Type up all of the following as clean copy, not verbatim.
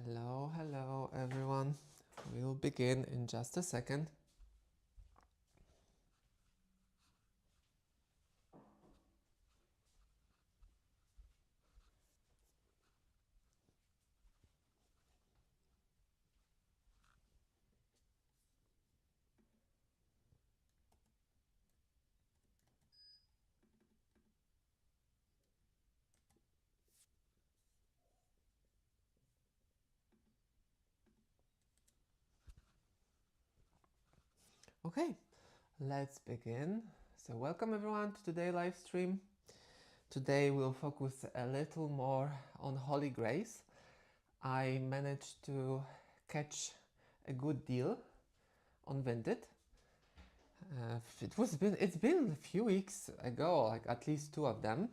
Hello everyone. We'll begin in just a second. Okay, let's begin. So welcome everyone to today's live stream. Today we'll focus a little more on Holy Grails. I managed to catch a good deal on Vinted. It's been a few weeks ago, like at least two of them.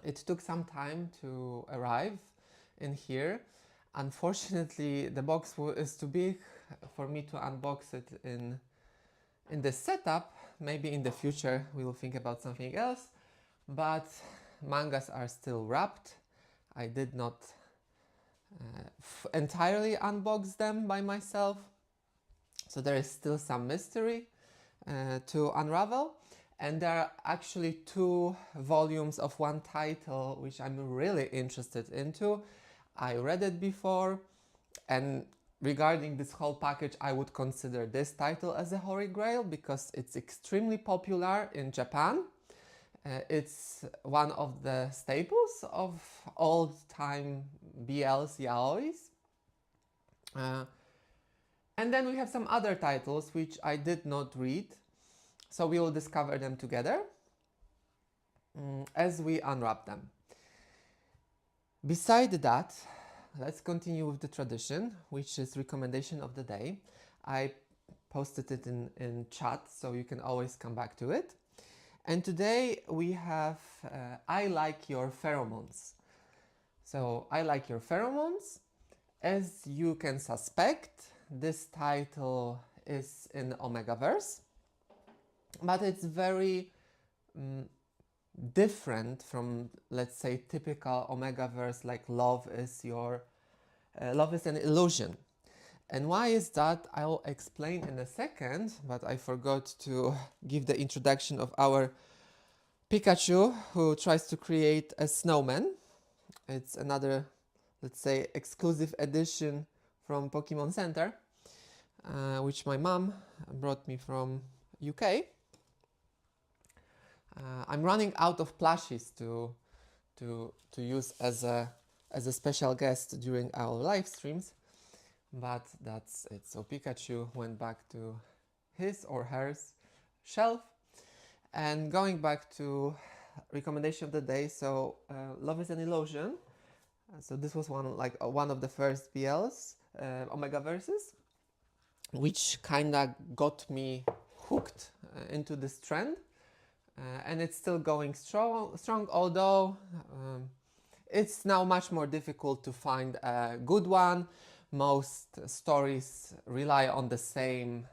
It took some time to arrive in here. Unfortunately, the box is too big for me to unbox it in this setup. Maybe in the future we will think about something else, but mangas are still wrapped. I did not entirely unbox them by myself, so there is still some mystery to unravel. And there are actually two volumes of one title which I'm really interested into. I read it before, and regarding this whole package, I would consider this title as a Holy Grail because it's extremely popular in Japan. It's one of the staples of old-time BLs, yaois. And then we have some other titles which I did not read, so we will discover them together as we unwrap them. Beside that, let's continue with the tradition, which is recommendation of the day. I posted it in chat, so you can always come back to it. And today we have I Like Your Pheromones. So I Like Your Pheromones. As you can suspect, this title is in Omegaverse, but it's very different from, let's say, typical Omegaverse like Love is an Illusion. And why is that? I'll explain in a second, but I forgot to give the introduction of our Pikachu, who tries to create a snowman. It's another, let's say, exclusive edition from Pokemon Center, which my mom brought me from UK. I'm running out of plushies to use as a special guest during our live streams, but that's it. So Pikachu went back to his or hers shelf. And going back to recommendation of the day, so Love is an Illusion. So this was one of the first BLs, Omega Verses, which kinda got me hooked into this trend. And it's still going strong, although it's now much more difficult to find a good one. Most stories rely on the same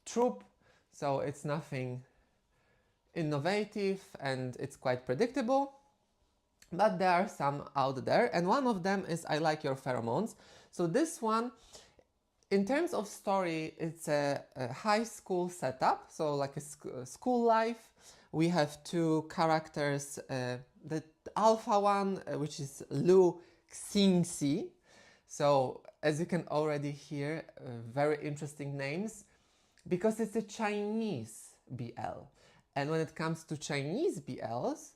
trope, so it's nothing innovative and it's quite predictable. But there are some out there, and one of them is I Like Your Pheromones. So this one, in terms of story, it's a high school setup, so like a school life. We have two characters, the alpha one, which is Lu Xingxi. So as you can already hear, very interesting names, because it's a Chinese BL. And when it comes to Chinese BLs,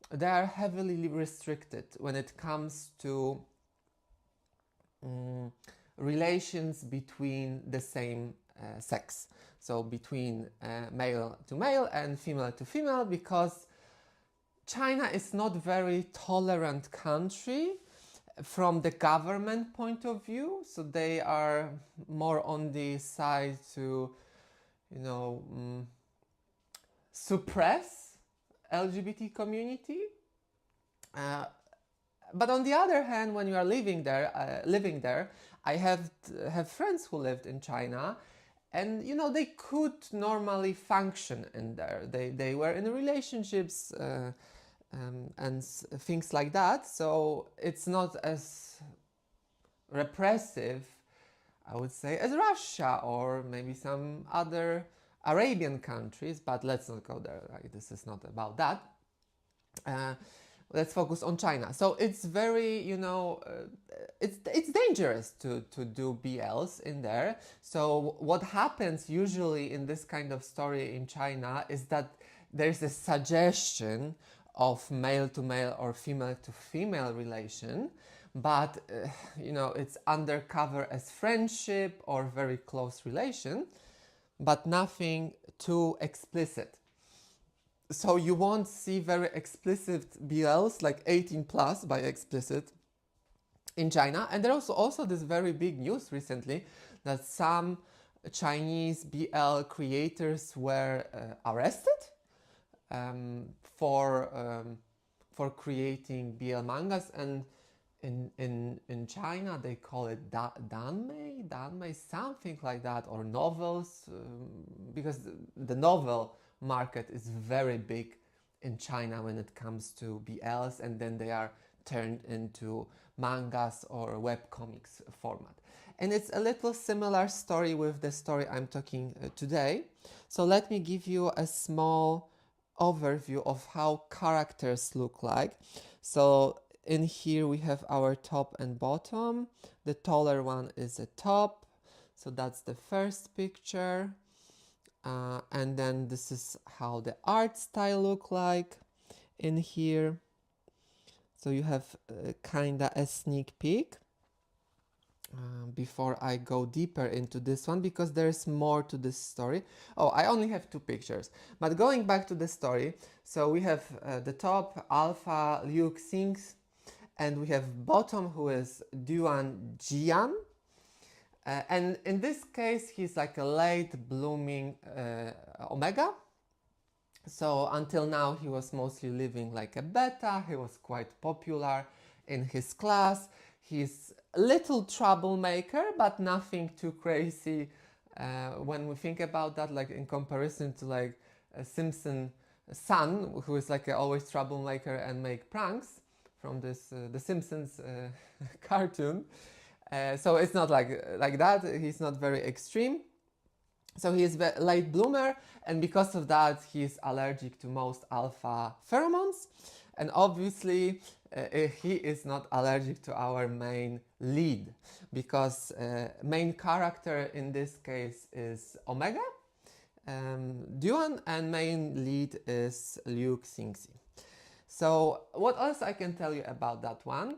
they are heavily restricted when it comes to relations between the same sex, so between male to male and female to female, because China is not very tolerant country from the government point of view, so they are more on the side to, suppress LGBT community. But on the other hand, when you are living there, I have friends who lived in China, and they could normally function in there. They were in relationships, and things like that. So it's not as repressive, I would say, as Russia or maybe some other Arabian countries, but let's not go there. Right? This is not about that. Let's focus on China. So it's very, it's dangerous to do BLs in there. So what happens usually in this kind of story in China is that there's a suggestion of male to male or female to female relation, but it's undercover as friendship or very close relation, but nothing too explicit. So you won't see very explicit BLs, like 18 plus by explicit, in China. And there's also this very big news recently that some Chinese BL creators were arrested for creating BL mangas, and in China they call it danmei, something like that, or novels, because the novel market is very big in China when it comes to BLs, and then they are turned into mangas or webcomics format. And it's a little similar story with the story I'm talking today. So let me give you a small overview of how characters look like. So in here we have our top and bottom. The taller one is a top, so that's the first picture. And then this is how the art style look like in here. So you have kinda a sneak peek before I go deeper into this one, because there's more to this story. Oh, I only have 2 pictures, but going back to the story, so we have the top, Alpha Liu Xing's, and we have bottom, who is Duan Jian. And in this case, he's like a late blooming Omega. So until now, he was mostly living like a beta. He was quite popular in his class. He's a little troublemaker, but nothing too crazy when we think about that, like in comparison to like a Simpson son, who is like a always troublemaker and make pranks from this the Simpsons cartoon. So it's not like that. He's not very extreme. So he is a late bloomer, and because of that, he's allergic to most alpha pheromones. And obviously, he is not allergic to our main lead, because main character in this case is Omega, Duan, and main lead is Liu Xingxi. So what else I can tell you about that one?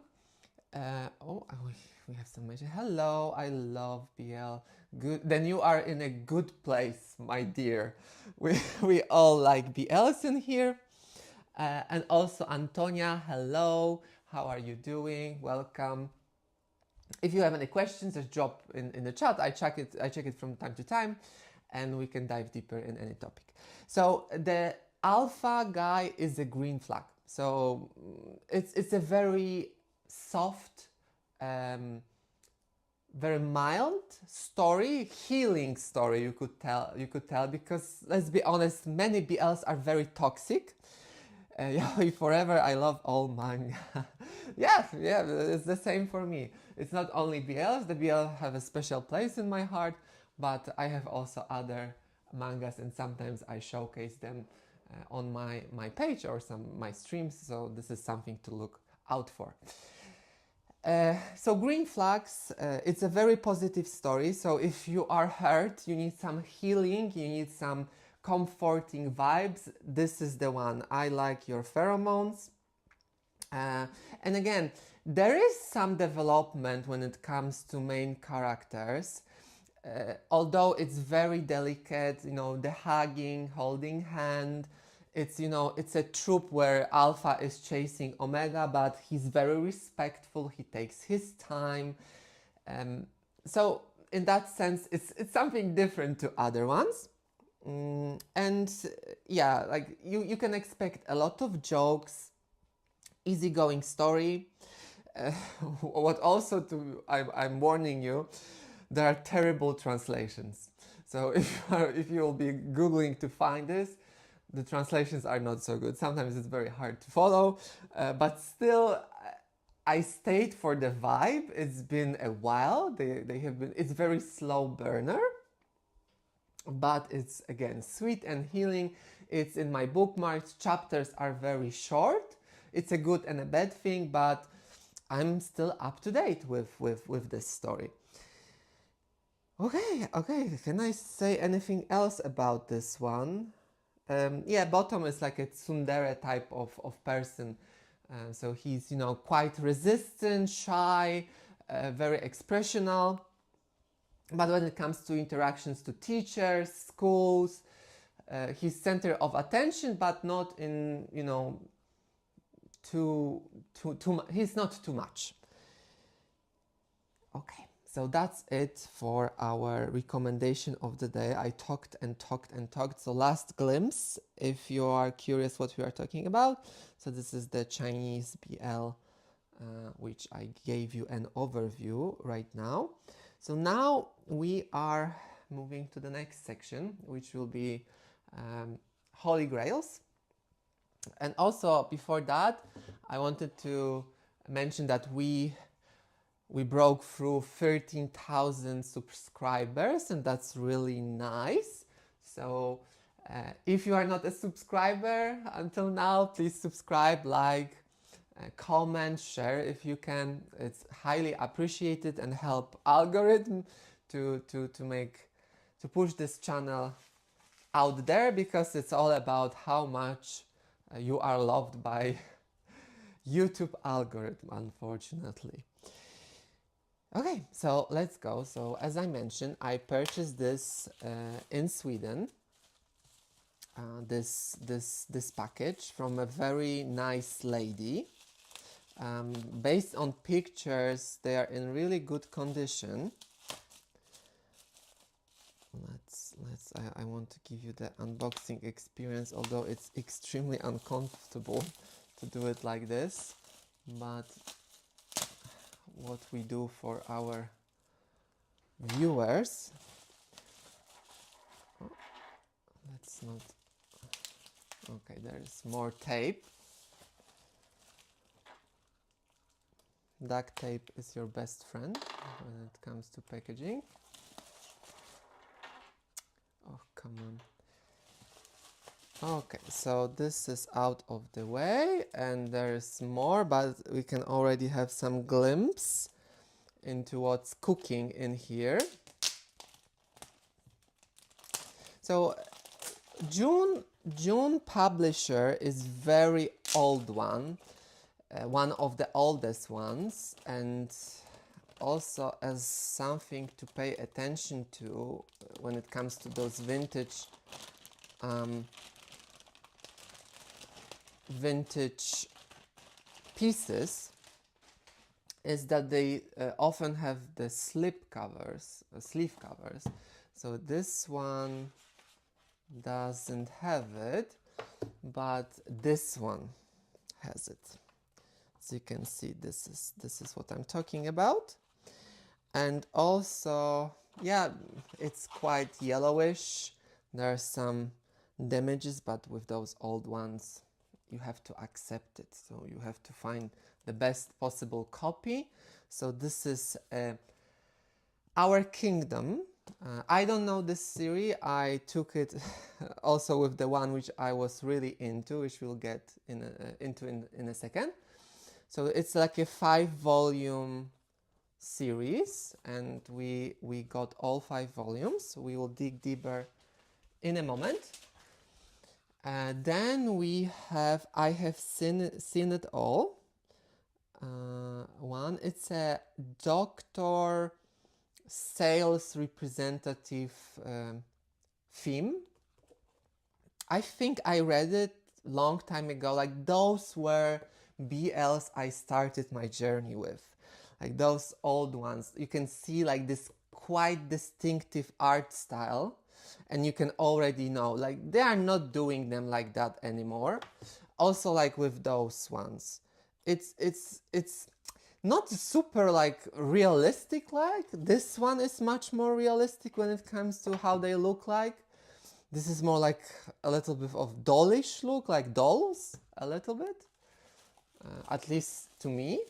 We have some message. Hello, I love BL. Good. Then you are in a good place, my dear. We all like BLs in here. And also Antonia, hello. How are you doing? Welcome. If you have any questions, just drop in the chat. I check it from time to time, and we can dive deeper in any topic. So the alpha guy is a green flag. So it's a very soft, very mild story, healing story. You could tell, because let's be honest, many BLs are very toxic. Forever, I love all manga. yeah, it's the same for me. It's not only BLs. The BL have a special place in my heart, but I have also other mangas, and sometimes I showcase them on my page or my streams. So this is something to look out for. So green flags, it's a very positive story. So if you are hurt, you need some healing, you need some comforting vibes, this is the one. I like your pheromones. And again, there is some development when it comes to main characters. Although it's very delicate, the hugging, holding hand, it's a trope where Alpha is chasing Omega, but he's very respectful, he takes his time. So in that sense, it's something different to other ones. And yeah, like you can expect a lot of jokes, easygoing story. What also I'm warning you, there are terrible translations. So if you will be googling to find this, the translations are not so good. Sometimes it's very hard to follow, but still, I stayed for the vibe. It's been a while. They have been. It's very slow burner, but it's again sweet and healing. It's in my bookmarks. Chapters are very short. It's a good and a bad thing, but I'm still up to date with this story. Okay, can I say anything else about this one? Yeah, Bottom is like a tsundere type of person. So he's, you know, quite resistant, shy, very expressional. But when it comes to interactions to teachers, schools, he's center of attention, but not in, you know, he's not too much. Okay, so that's it for our recommendation of the day. I talked and talked and talked. So last glimpse, if you are curious what we are talking about. So this is the Chinese BL, which I gave you an overview right now. So now we are moving to the next section, which will be Holy Grails. And also before that, I wanted to mention that we broke through 13,000 subscribers, and that's really nice. So if you are not a subscriber until now, please subscribe, like, comment, share if you can. It's highly appreciated and help algorithm to push this channel out there, because it's all about how much you are loved by YouTube algorithm, unfortunately. Okay, so let's go. So as I mentioned, I purchased this in Sweden. This package from a very nice lady. Based on pictures, they are in really good condition. I want to give you the unboxing experience, although it's extremely uncomfortable to do it like this. But what we do for our viewers, let's not, okay, there is more tape. Duct tape is your best friend when it comes to packaging. Oh, come on. Okay, so this is out of the way, and there's more, but we can already have some glimpse into what's cooking in here. So June publisher is very old one of the oldest ones, and also as something to pay attention to when it comes to those vintage pieces, is that they often have the sleeve covers. So this one doesn't have it, but this one has it. So you can see this is what I'm talking about. And also, yeah, it's quite yellowish. There are some damages, but with those old ones, you have to accept it. So you have to find the best possible copy. So this is Our Kingdom. I don't know this series. I took it also with the one which I was really into, which we'll get into in a second. So it's like a 5-volume series, and we got all 5 volumes. We will dig deeper in a moment. Then I have seen it all. One, it's a doctor sales representative theme. I think I read it long time ago. Like, those were BLs I started my journey with, like those old ones. You can see like this quite distinctive art style, and you can already know like they are not doing them like that anymore. Also, like with those ones, it's not super like realistic. Like this one is much more realistic when it comes to how they look like. this is more like a little bit of dollish look, like dolls, a little bit, at least to me.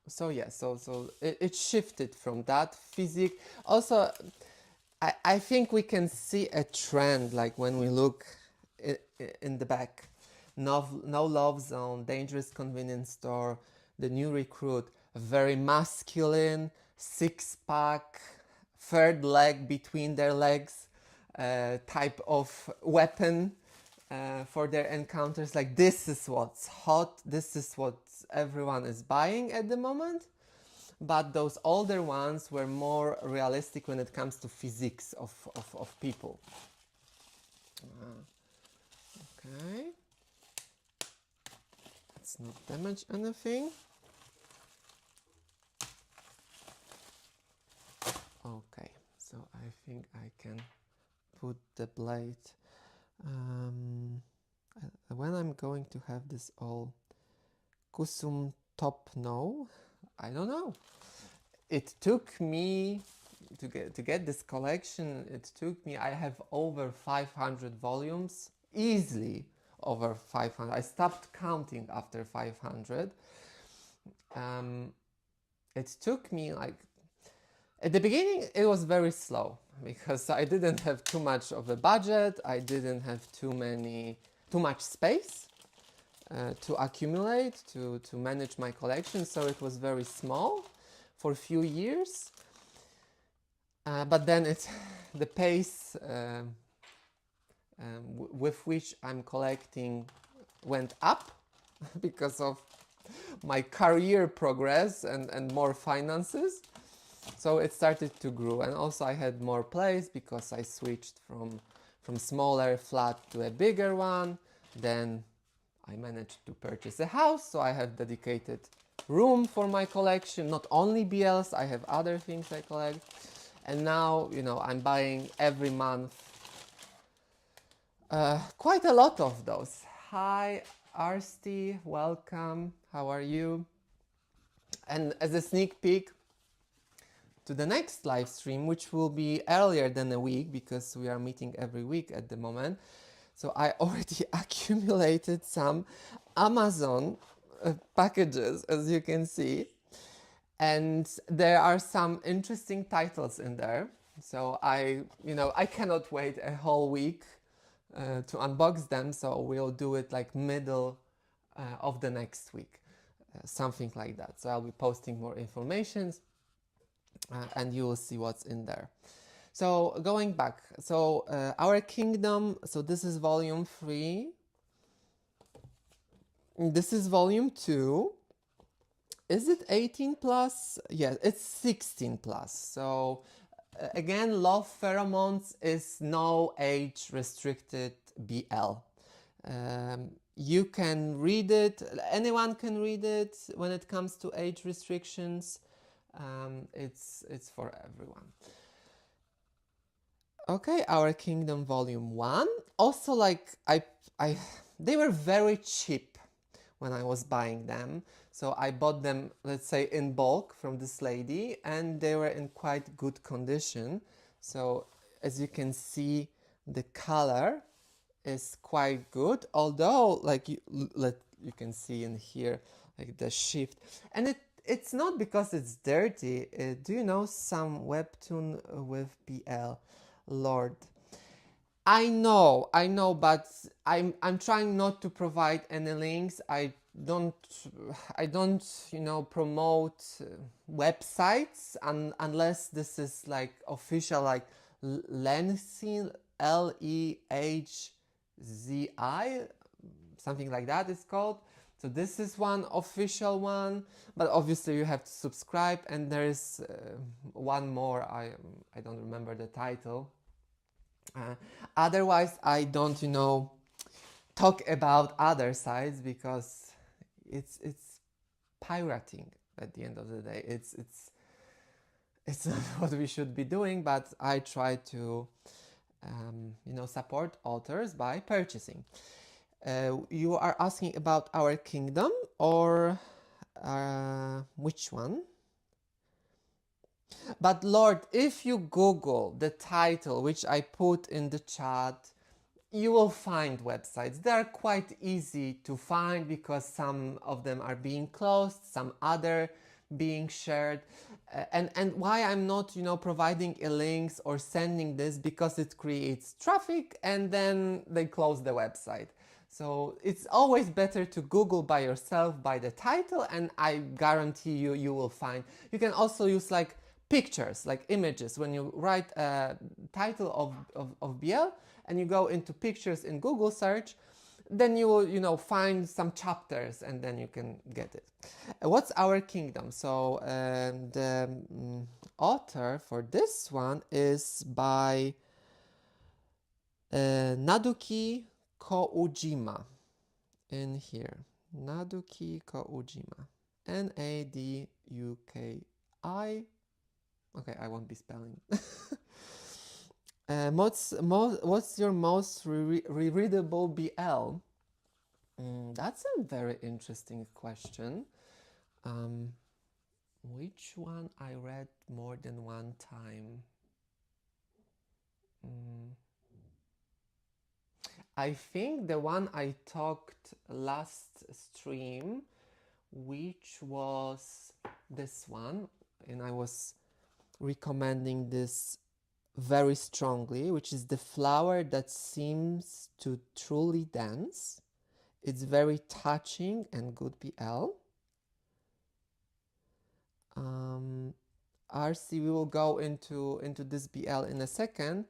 So yeah, so it shifted from that physique. Also, I think we can see a trend, like when we look in the back. No Love Zone, Dangerous Convenience Store, The New Recruit, very masculine, six-pack, third leg between their legs, type of weapon for their encounters. Like, this is what's hot, this is what everyone is buying at the moment. But those older ones were more realistic when it comes to physiques of people. Okay. Let's not damage anything. Okay, so I think I can put the blade. When I'm going to have this all kusum top no, I don't know. It took me to get this collection. It took me. I have over 500 volumes, easily over 500. I stopped counting after 500. It took me like, at the beginning it was very slow because I didn't have too much of a budget. I didn't have too much space to accumulate, to manage my collection. So it was very small for a few years. But then the pace with which I'm collecting went up because of my career progress and more finances. So it started to grow, and also I had more place because I switched from smaller flat to a bigger one. Then I managed to purchase a house, so I have dedicated room for my collection. Not only BLs, I have other things I collect. And now, you know, I'm buying every month quite a lot of those. Hi, Arsti, welcome. How are you? And as a sneak peek to the next live stream, which will be earlier than a week because we are meeting every week at the moment. So I already accumulated some Amazon packages, as you can see. And there are some interesting titles in there. So I cannot wait a whole week to unbox them. So we'll do it like middle of the next week, something like that. So I'll be posting more information and you will see what's in there. So going back, so Our Kingdom, so this is volume 3. This is volume 2. Is it 18 plus? Yes, it's 16 plus. So again, Love Pheromones is no age restricted BL. You can read it, anyone can read it when it comes to age restrictions. It's for everyone. Okay, Our Kingdom Volume 1. Also, like, they were very cheap when I was buying them. So I bought them, let's say, in bulk from this lady, and they were in quite good condition. So as you can see, the color is quite good, although like you can see in here, like the shift. And it's not because it's dirty. Do you know some webtoon with BL? Lord, I know, but I'm trying not to provide any links. I don't promote websites unless this is like official, like Lehzi, Lehzi, something like that is called. So this is one official one, but obviously you have to subscribe, and there is one more. I don't remember the title. Otherwise, I don't, talk about other sites because it's pirating at the end of the day. It's not what we should be doing, but I try to, support authors by purchasing. You are asking about Our Kingdom or which one? But Lord, if you Google the title which I put in the chat, you will find websites. They are quite easy to find because some of them are being closed, some other being shared. And why I'm not, providing links or sending this, because it creates traffic and then they close the website. So it's always better to Google by yourself by the title, and I guarantee you will find. You can also use like pictures, like images. When you write a title of BL and you go into pictures in Google search, then you will, find some chapters and then you can get it. What's our kingdom? So the author for this one is by Naduki Koujima. In here, Naduki Koujima, Naduki. Okay, I won't be spelling. What's your most rereadable BL? That's a very interesting question. Which one I read more than one time? I think the one I talked last stream, which was this one, and I was recommending this very strongly, which is The Flower That Seems to Truly Dance. It's very touching and good BL. RC, we will go into this BL in a second,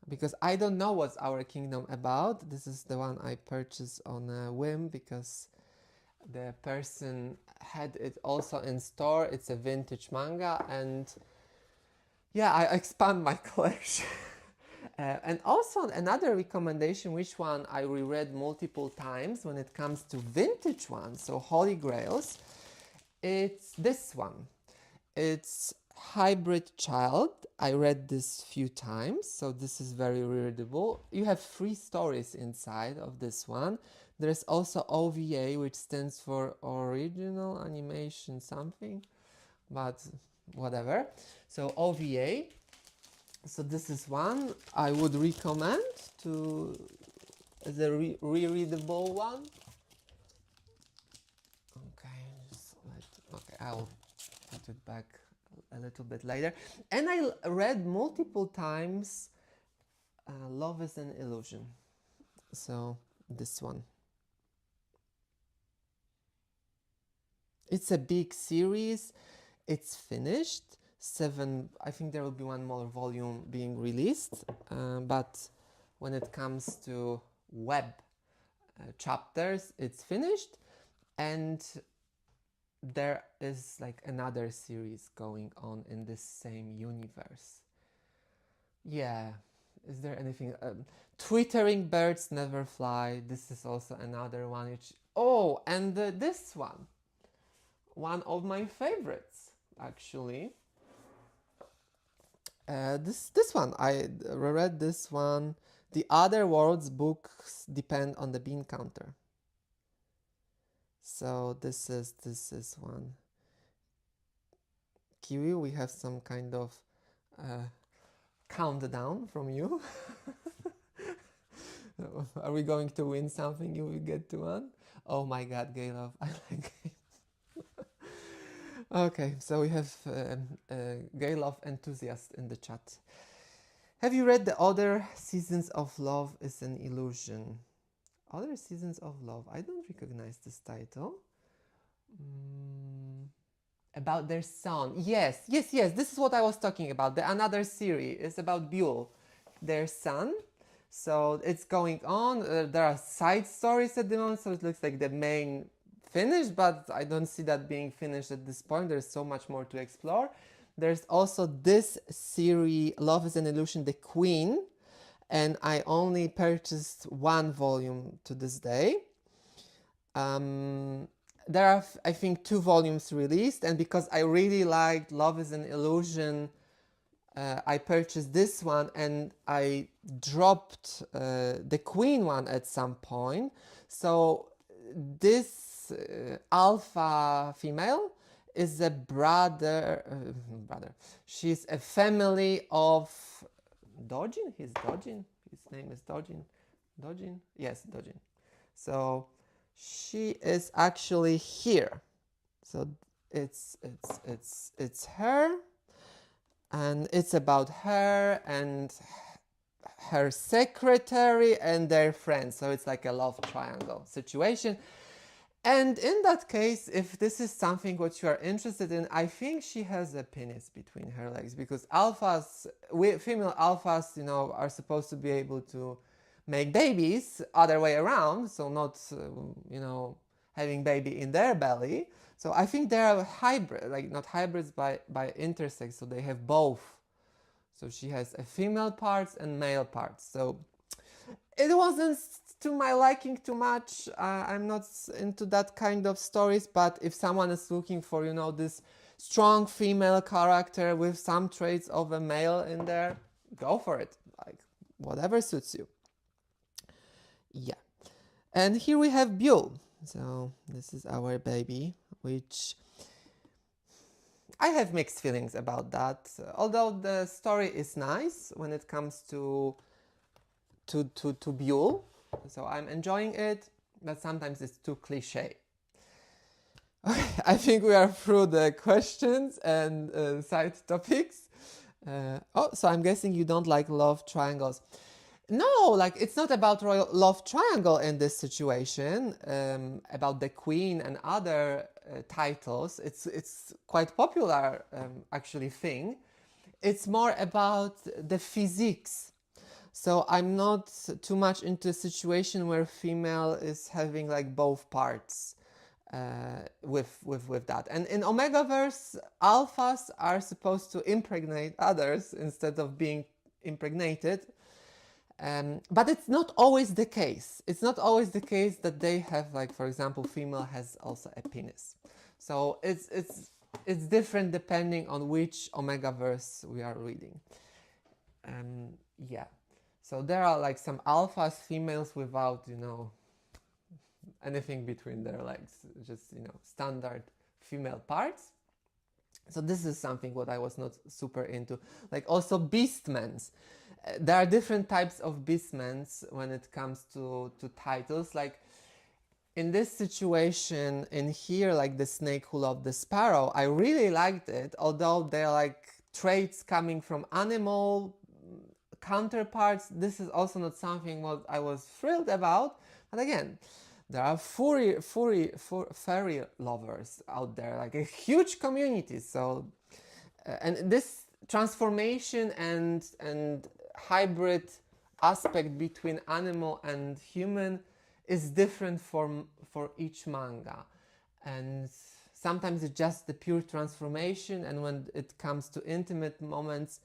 because I don't know what's Our Kingdom about. This is the one I purchased on a whim because the person had it also in store. It's a vintage manga, and yeah, I expand my collection. And also another recommendation, which one I reread multiple times when it comes to vintage ones, so Holy Grails, it's this one. It's Hybrid Child. I read this few times, so this is very readable. You have 3 stories inside of this one. There's also OVA, which stands for Original Animation something, but whatever. So OVA. So this is one I would recommend to as a rereadable one. Okay, I'll put it back a little bit later. And I read multiple times Love is an Illusion. So this one. It's a big series. It's finished. 7, I think there will be one more volume being released. But when it comes to web chapters, it's finished. And there is like another series going on in this same universe. Yeah, is there anything? Twittering Birds Never Fly. This is also another one. Which, and this one of my favorites actually. This one I read this one. The Other World's books depend on the bean counter. So this is one. Kiwi, we have some kind of countdown from you. Are we going to win something if we get to one? Oh my god, gay love. I like it. Okay, so we have gay love enthusiast in the chat. Have you read The Other Seasons of Love is an Illusion? Other Seasons of Love. I don't recognize this title. About their son. Yes. This is what I was talking about. The another series is about Buell, their son. So it's going on. There are side stories at the moment, so it looks like the main finished, but I don't see that being finished at this point. There's so much more to explore. There's also this series, Love is an Illusion, The Queen, and I only purchased 1 volume to this day. There are, I think, 2 volumes released, and because I really liked Love is an Illusion, I purchased this one, and I dropped the Queen one at some point. So this alpha female is a brother. She's a family of Dojin. He's Dojin. His name is Dojin. Dojin. Yes, Dojin. So she is actually here. So it's her, and it's about her and her secretary and their friends. So it's like a love triangle situation. And in that case, if this is something what you are interested in, I think she has a penis between her legs, because alphas, female alphas, you know, are supposed to be able to make babies other way around, so not, you know, having baby in their belly. So I think they are hybrid, like not hybrids by intersex, so they have both. So she has a female parts and male parts. So it wasn't to my liking too much. I'm not into that kind of stories, but if someone is looking for, you know, this strong female character with some traits of a male in there, go for it. Like, whatever suits you. Yeah. And here we have Buell. So this is our baby, which I have mixed feelings about that. Although the story is nice when it comes to Buell, so I'm enjoying it, but sometimes it's too cliche. Okay, I think we are through the questions and side topics. So I'm guessing you don't like love triangles. No, like it's not about royal love triangle in this situation. About the queen and other titles, it's quite popular actually thing. It's more about the physiques. So I'm not too much into a situation where female is having like both parts with that. And in Omegaverse, alphas are supposed to impregnate others instead of being impregnated. But it's not always the case. It's not always the case that they have, like, for example, female has also a penis. So it's different depending on which Omegaverse we are reading. Yeah. So there are like some alphas, females without, you know, anything between their legs, just, you know, standard female parts. So this is something what I was not super into. Like also beastmans. There are different types of beastmans when it comes to titles. Like in this situation in here, like the snake who loved the sparrow, I really liked it, although they're like traits coming from animal counterparts. This is also not something what I was thrilled about. But again, there are furry lovers out there, like a huge community. So, and this transformation and hybrid aspect between animal and human is different for each manga. And sometimes it's just the pure transformation, and when it comes to intimate moments,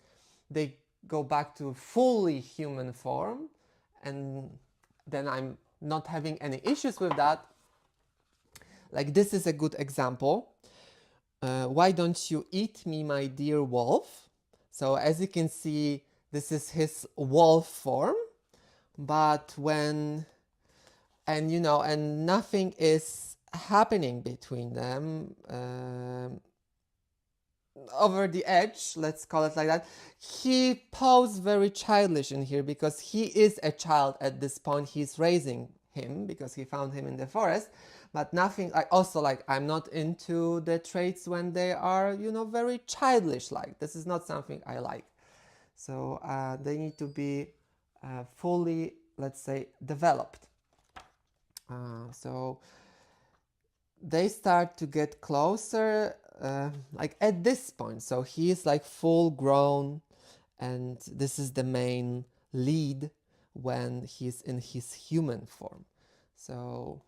they go back to fully human form, and then I'm not having any issues with that. Like this is a good example. Why don't you eat me, my dear wolf? So as you can see, this is his wolf form, but when, and you know, and nothing is happening between them, over the edge, let's call it like that. He posed very childish in here because he is a child at this point. He's raising him because he found him in the forest, but nothing, like also like I'm not into the traits when they are, you know, very childish. Like this is not something I like. So they need to be fully, let's say, developed. So they start to get closer, like at this point. So he is like full grown, and this is the main lead when he's in his human form. So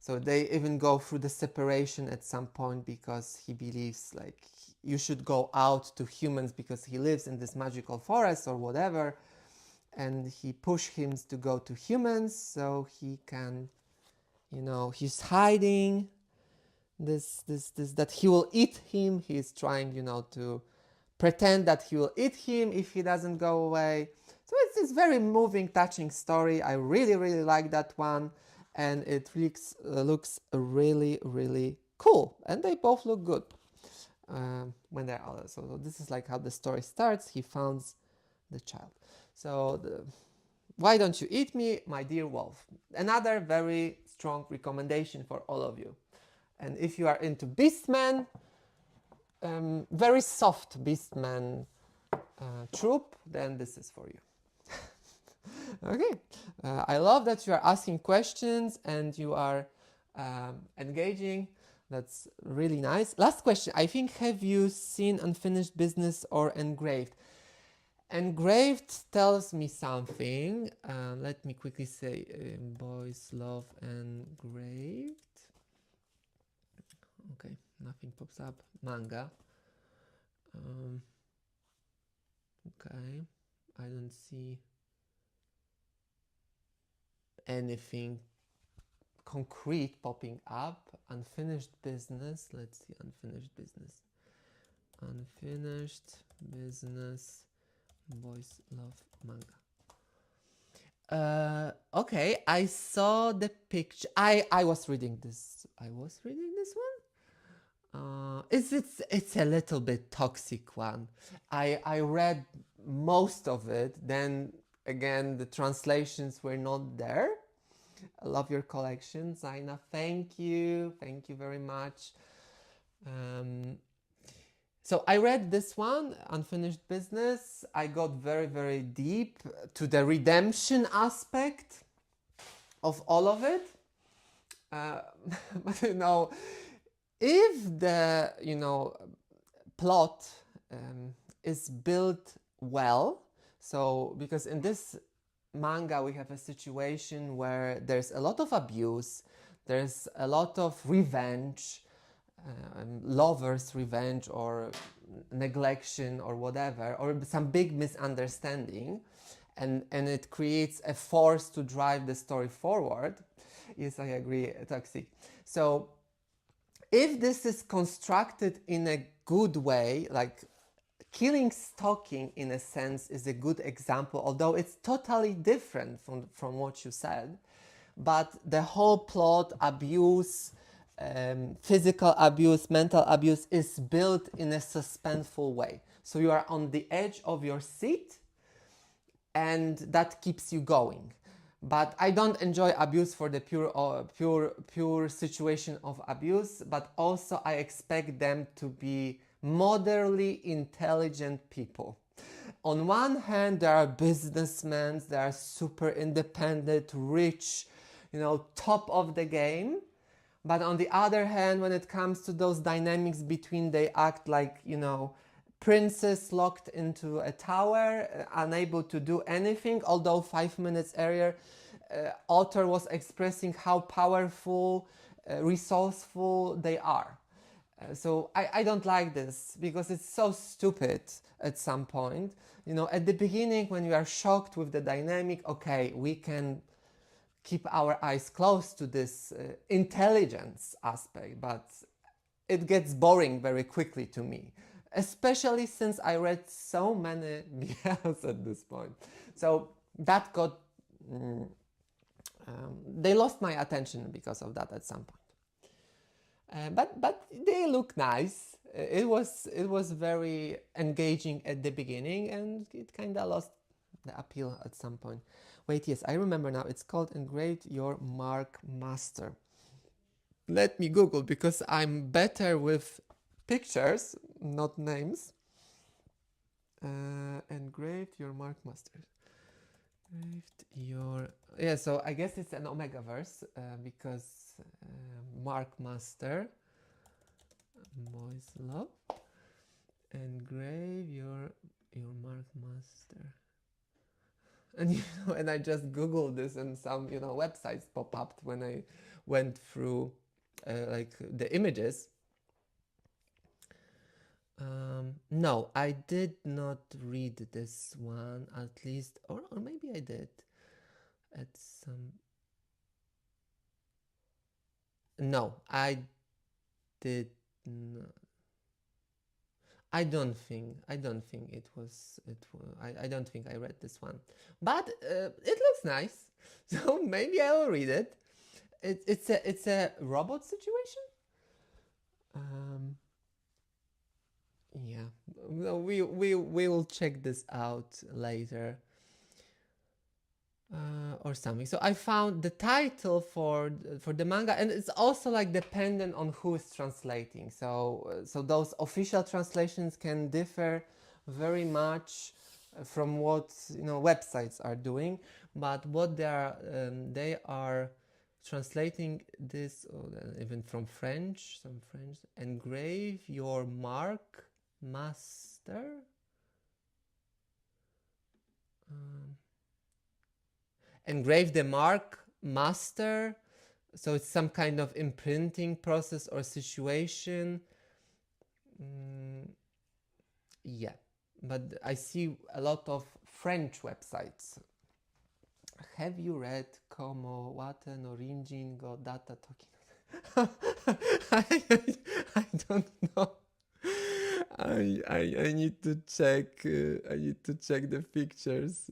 they even go through the separation at some point because he believes like you should go out to humans because he lives in this magical forest or whatever, and he push him to go to humans so he can, you know, he's hiding this that he will eat him. He's trying, you know, to pretend that he will eat him if he doesn't go away. So it's this very moving, touching story. I really like that one, and it looks really cool, and they both look good. when they're older. So this is like how the story starts. He founds the child. So why don't you eat me, my dear wolf? Another very strong recommendation for all of you. And if you are into Beastmen, very soft Beastman troop, then this is for you. Okay, I love that you are asking questions and you are engaging. That's really nice. Last question. I think, have you seen Unfinished Business or Engraved? Engraved tells me something. Let me quickly say boys love engraved. Okay, nothing pops up. Manga. Okay, I don't see anything concrete popping up. Unfinished Business. Let's see. Unfinished Business. Unfinished Business. Boys love manga. Okay, I saw the picture. I was reading this. I was reading this one. It's a little bit toxic one. I read most of it. Then again, the translations were not there. I love your collection, Zaina. Thank you very much. So I read this one, Unfinished Business. I got very, very deep to the redemption aspect of all of it. But if the plot is built well, so because in this manga we have a situation where there's a lot of abuse, there's a lot of revenge, lovers' revenge or neglection or whatever, or some big misunderstanding, and it creates a force to drive the story forward. Yes, I agree, Toxic. So if this is constructed in a good way, like Killing Stalking in a sense is a good example, although it's totally different from what you said, but the whole plot, abuse, physical abuse, mental abuse is built in a suspenseful way. So you are on the edge of your seat and that keeps you going. But I don't enjoy abuse for the pure situation of abuse, but also I expect them to be moderately intelligent people. On one hand, there are businessmen, they are super independent, rich, top of the game. But on the other hand, when it comes to those dynamics between, they act like, princess locked into a tower, unable to do anything, although 5 minutes earlier, author was expressing how powerful, resourceful they are. So I don't like this because it's so stupid at some point. At the beginning when you are shocked with the dynamic, okay, we can keep our eyes closed to this intelligence aspect, but it gets boring very quickly to me, especially since I read so many BLs at this point. So that got... they lost my attention because of that at some point. But they look nice. It was very engaging at the beginning, and it kind of lost the appeal at some point. Wait, yes, I remember now. It's called Engrave Your Mark Master. Let me Google, because I'm better with pictures, not names. Engraved Your Mark Master. Engraved Your... Yeah, so I guess it's an Omega verse, because Mark Master, Boys Love, Engrave Your Mark Master. And and I just googled this, and some websites pop up when I went through like the images. No, I did not read this one, at least, or maybe I did at some... No, I did not. I don't think it was. I don't think I read this one, but it looks nice, so maybe I will read it. It's a robot situation. we will check this out later. Or something. So I found the title for the manga, and it's also like dependent on who is translating. So those official translations can differ very much from what websites are doing, but what they are translating this even from French, some French. Engrave your mark, master. Engrave the mark, master. So it's some kind of imprinting process or situation. Yeah, but I see a lot of French websites. Have you read Como Wate no Rinjin go Data Toki? I don't know. I need to check. I need to check the pictures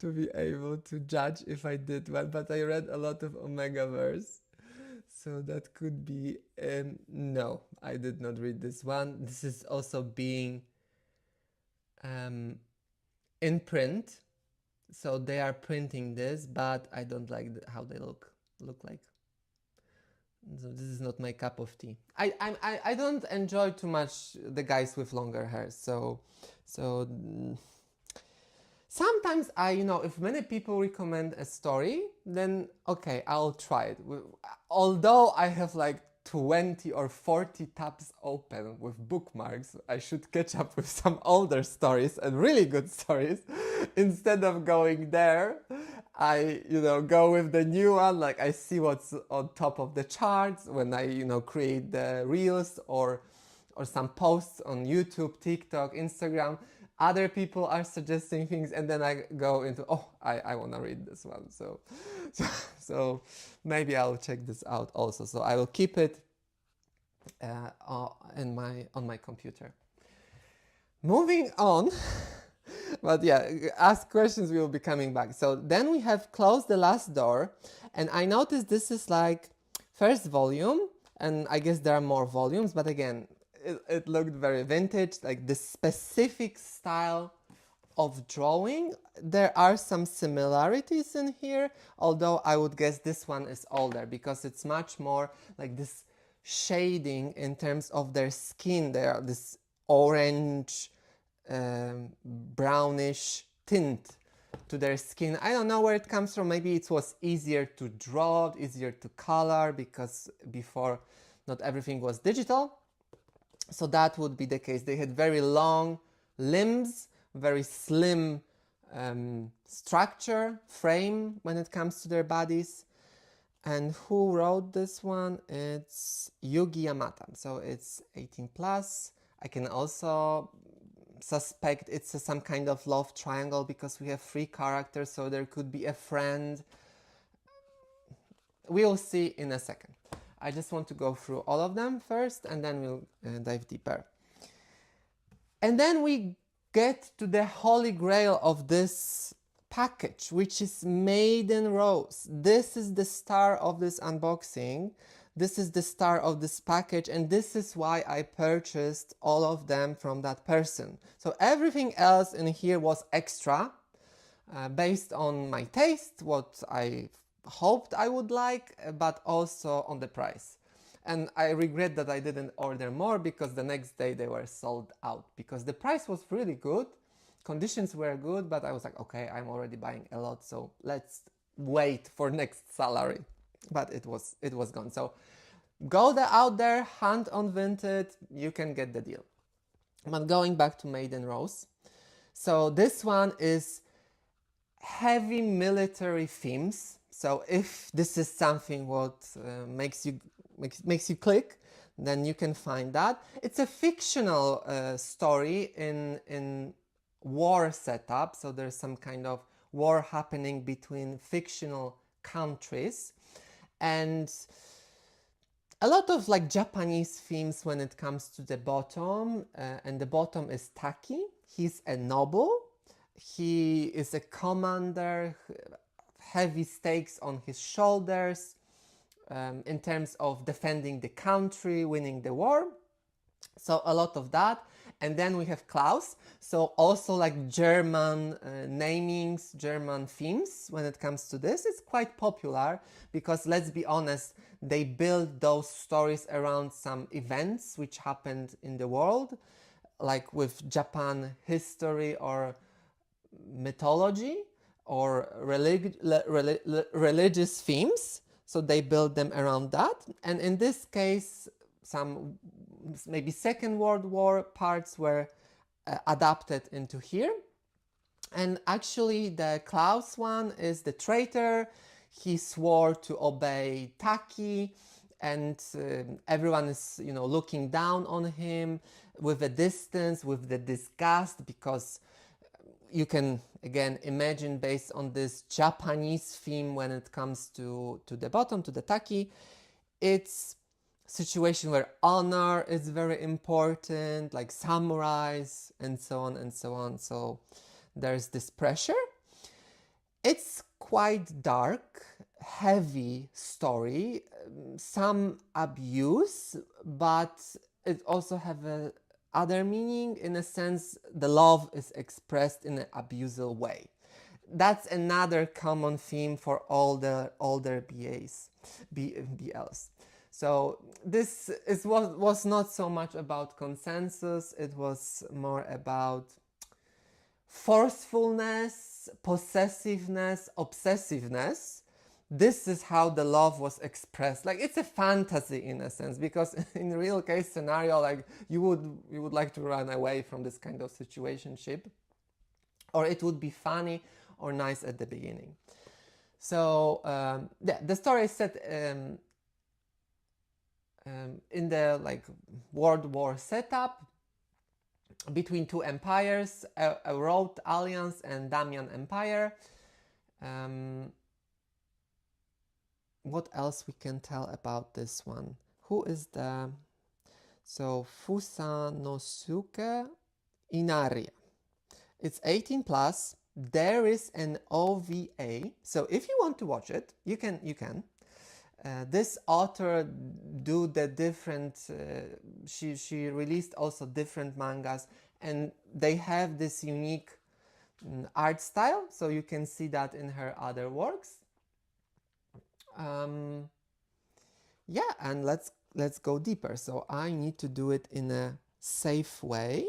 to be able to judge if I did one. But I read a lot of Omegaverse, so that could be. No, I did not read this one. This is also being in print, so they are printing this, but I don't like how they look like. So this is not my cup of tea. I don't enjoy too much the guys with longer hair. So sometimes if many people recommend a story, then okay, I'll try it. Although I have like 20 or 40 tabs open with bookmarks, I should catch up with some older stories and really good stories. Instead of going there, I go with the new one. Like I see what's on top of the charts when I create the reels or some posts on YouTube, TikTok, Instagram. Other people are suggesting things, and then I go into I want to read this one. So maybe I'll check this out also. So I will keep it on my computer. Moving on. But yeah, ask questions, we will be coming back. So then we have closed the last door, and I noticed this is like first volume, and I guess there are more volumes, but again, it looked very vintage, like the specific style of drawing. There are some similarities in here, although I would guess this one is older because it's much more like this shading in terms of their skin. They are this orange, brownish tint to their skin. I don't know where it comes from. Maybe it was easier to draw, easier to color, because before not everything was digital. So that would be the case. They had very long limbs, very slim structure, frame when it comes to their bodies. And who wrote this one? It's Yugi Yamata. So it's 18 plus. I can also suspect it's some kind of love triangle because we have 3 characters, so there could be a friend. We'll see in a second. I just want to go through all of them first, and then we'll dive deeper. And then we get to the holy grail of this package, which is Maiden Rose. This is the star of this unboxing. This is the star of this package, and this is why I purchased all of them from that person. So everything else in here was extra, based on my taste, what I hoped I would like, but also on the price. And I regret that I didn't order more, because the next day they were sold out, because the price was really good, conditions were good, but I was like, okay, I'm already buying a lot, so let's wait for next salary. But it was gone. So go out there, hunt on Vinted, you can get the deal. But going back to Maiden Rose, so this one is heavy military themes. So if this is something what makes you click, then you can find that. It's a fictional story in war setup. So there's some kind of war happening between fictional countries, and a lot of like Japanese themes when it comes to the bottom, and the bottom is Taki. He's a noble, he is a commander, heavy stakes on his shoulders in terms of defending the country, winning the war. So a lot of that. And then we have Klaus. So also like German namings, German themes when it comes to this. It's quite popular because, let's be honest, they build those stories around some events which happened in the world, like with Japan history or mythology or religious themes. So they build them around that. And in this case, some maybe Second World War parts were adapted into here. And actually the Klaus one is the traitor. He swore to obey Taki, and everyone is, you know, looking down on him with a distance, with the disgust, because you can again imagine, based on this Japanese theme when it comes to the bottom, to the Taki, it's situation where honor is very important, like samurais and so on and so on. So there's this pressure. It's quite dark, heavy story, some abuse, but it also have a other meaning. In a sense, the love is expressed in an abusive way. That's another common theme for all the older BLs. So this was not so much about consensus, it was more about forcefulness, possessiveness, obsessiveness. This is how the love was expressed. Like, it's a fantasy in a sense, because in real case scenario, like you would like to run away from this kind of situationship, or it would be funny or nice at the beginning. So yeah, the story is set in the like World War setup between two empires, a Road Alliance and Damian Empire. What else we can tell about this one? Who is the... So Fusanosuke Inaria. It's 18 plus. There is an OVA. So if you want to watch it, you can. This author do the different, she released also different mangas, and they have this unique art style, so you can see that in her other works. Yeah, and let's go deeper. So I need to do it in a safe way.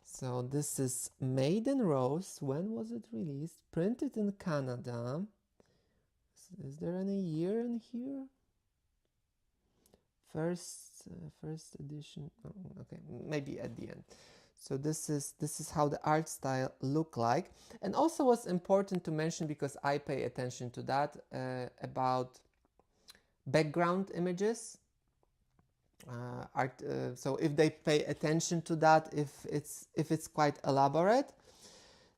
So this is Maiden Rose. When was it released? Printed in Canada. Is there any year in here? First edition. Oh, okay, maybe at the end. So this is how the art style look like. And also what's important to mention, because I pay attention to that, about background images. So if they pay attention to that, if it's quite elaborate.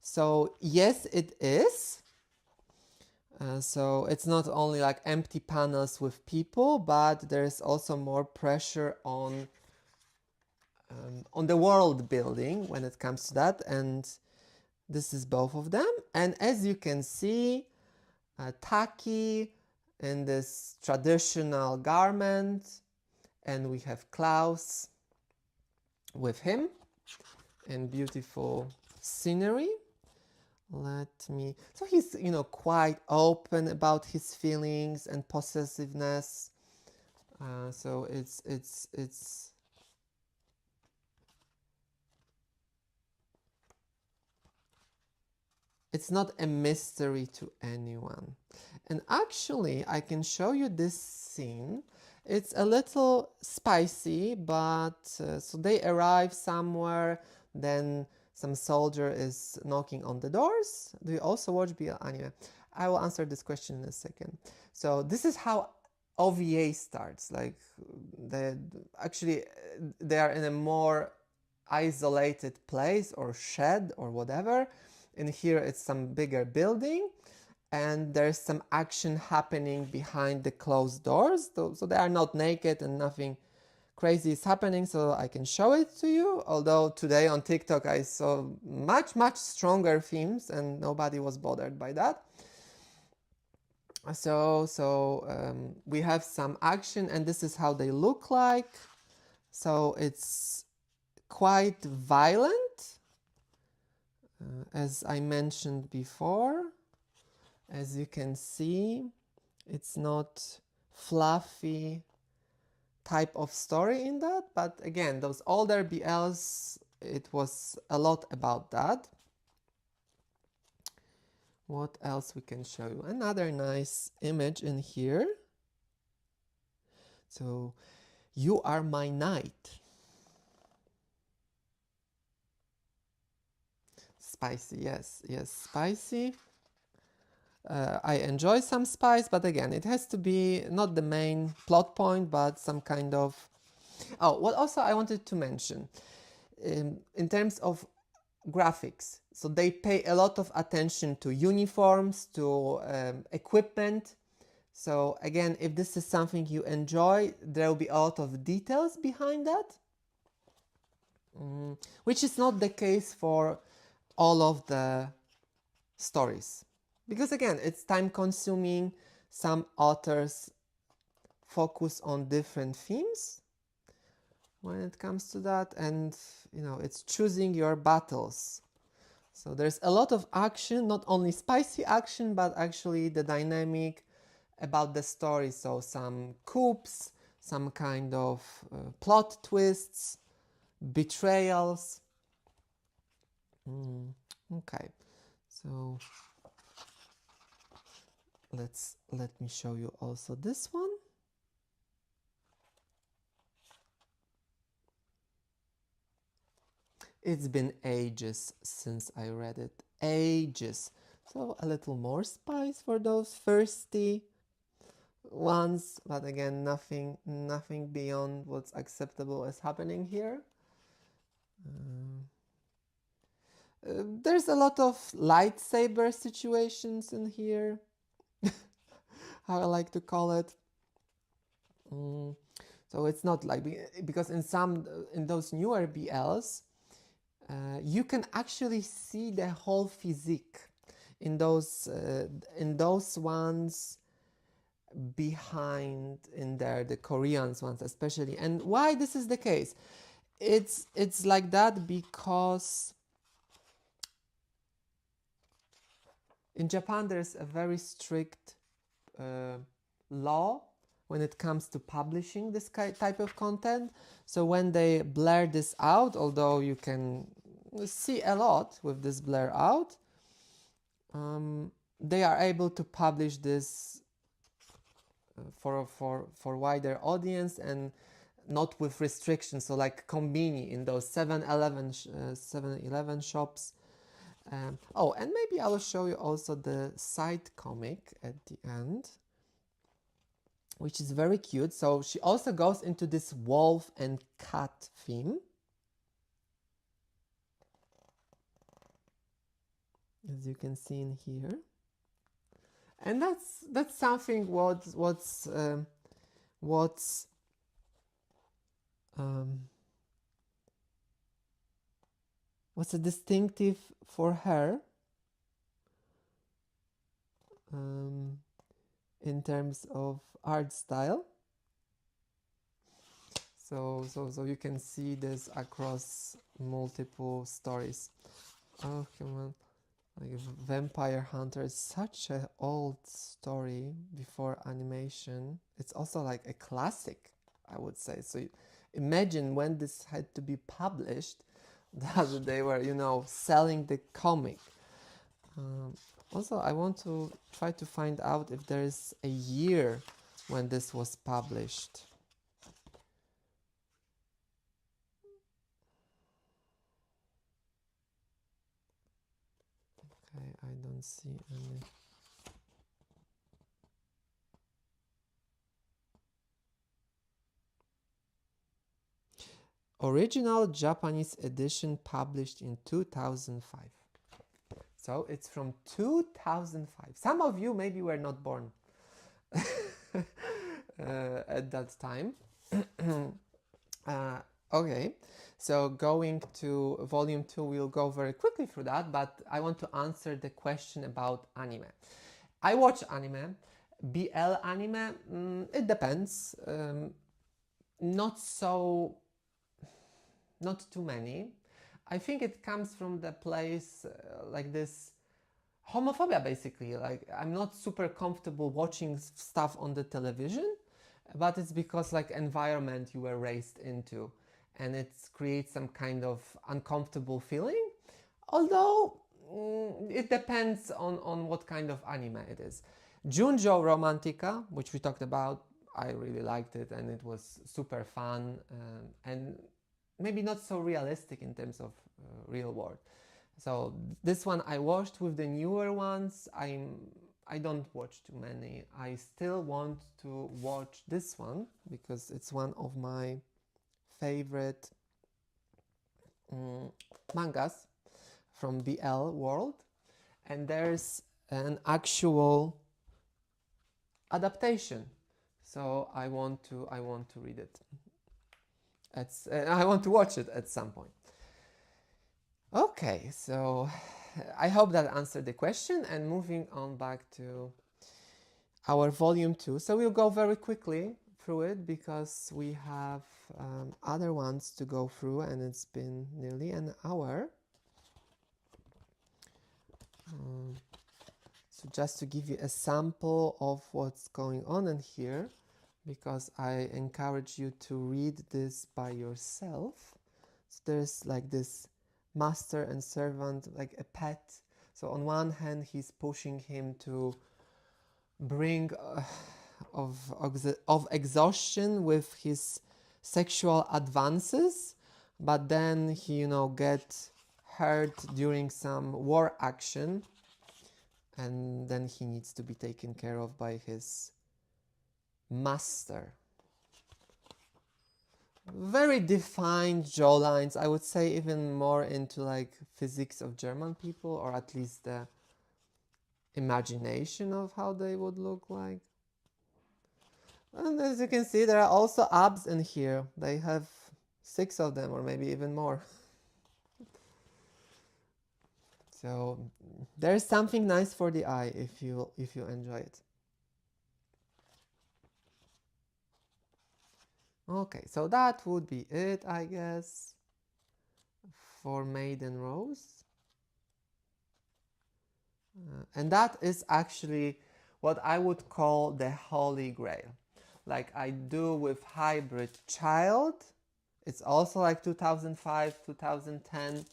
So yes, it is. So it's not only like empty panels with people, but there's also more pressure on the world building when it comes to that, and this is both of them. And as you can see, Taki in this traditional garment, and we have Klaus with him in beautiful scenery. So he's, you know, quite open about his feelings and possessiveness. So it's not a mystery to anyone. And actually, I can show you this scene. It's a little spicy, but so they arrive somewhere, then some soldier is knocking on the doors. Do you also watch BL anime? I will answer this question in a second. So this is how OVA starts. Like, they are in a more isolated place or shed or whatever. And here it's some bigger building, and there's some action happening behind the closed doors. So they are not naked and nothing crazy is happening, so I can show it to you. Although today on TikTok I saw much stronger themes and nobody was bothered by that. So we have some action, and this is how they look like. So it's quite violent, as I mentioned before. As you can see, it's not fluffy type of story in that, but again, those older BLs, it was a lot about that. What else we can show you? Another nice image in here. So, you are my knight. Spicy, yes, yes, spicy. I enjoy some spice, but again, it has to be not the main plot point, but some kind of... Oh, what also I wanted to mention, in terms of graphics, so they pay a lot of attention to uniforms, to equipment. So again, if this is something you enjoy, there will be a lot of details behind that, which is not the case for all of the stories. Because again, it's time consuming. Some authors focus on different themes when it comes to that, and you know, it's choosing your battles. So there's a lot of action, not only spicy action, but actually the dynamic about the story. So some coups, some kind of plot twists, betrayals. Okay, so let me show you also this one. It's been ages since I read it, ages. So a little more spice for those thirsty ones, but again, nothing beyond what's acceptable is happening here. There's a lot of lightsaber situations in here, how I like to call it. So it's not like, because in those newer BLs, you can actually see the whole physique in those ones behind in there, the Koreans ones especially. And why this is the case? It's like that because in Japan there's a very strict law when it comes to publishing this type of content. So when they blur this out, although you can see a lot with this blur out, they are able to publish this for wider audience and not with restrictions. So like Konbini in those 7-Eleven shops. Oh, and maybe I will show you also the side comic at the end, which is very cute. So she also goes into this wolf and cat theme, as you can see in here. And that's something what's a distinctive for her in terms of art style. So you can see this across multiple stories. Oh, come on. Like Vampire Hunter is such an old story before animation. It's also like a classic, I would say. So imagine when this had to be published, that they were, selling the comic. Also, I want to try to find out if there is a year when this was published. Okay, I don't see any. Original Japanese edition published in 2005. So it's from 2005. Some of you maybe were not born at that time. Okay, so going to volume 2, we'll go very quickly through that, but I want to answer the question about anime. I watch anime. BL anime, it depends. Not so not too many. I think it comes from the place like this homophobia, basically. Like, I'm not super comfortable watching stuff on the television, but it's because like environment you were raised into, and it creates some kind of uncomfortable feeling. Although it depends on what kind of anime it is. Junjo Romantica, which we talked about, I really liked it, and it was super fun, and maybe not so realistic in terms of real world. So this one I watched. With the newer ones, I don't watch too many. I still want to watch this one because it's one of my favorite mangas from BL world, and there's an actual adaptation. So I want to read it. I want to watch it at some point. Okay, so I hope that answered the question, and moving on back to our volume 2. So we'll go very quickly through it because we have other ones to go through, and it's been nearly an hour. So just to give you a sample of what's going on in here, because I encourage you to read this by yourself. So there's like this master and servant, like a pet. So on one hand, he's pushing him to bring of exhaustion with his sexual advances, but then he, get hurt during some war action, and then he needs to be taken care of by his master. Very defined jawlines, I would say, even more into like physics of German people, or at least the imagination of how they would look like. And as you can see, there are also abs in here. They have 6 of them, or maybe even more. So there's something nice for the eye if you enjoy it. Okay, so that would be it, I guess, for Maiden Rose. And that is actually what I would call the Holy Grail. Like I do with Hybrid Child. It's also like 2005, 2010,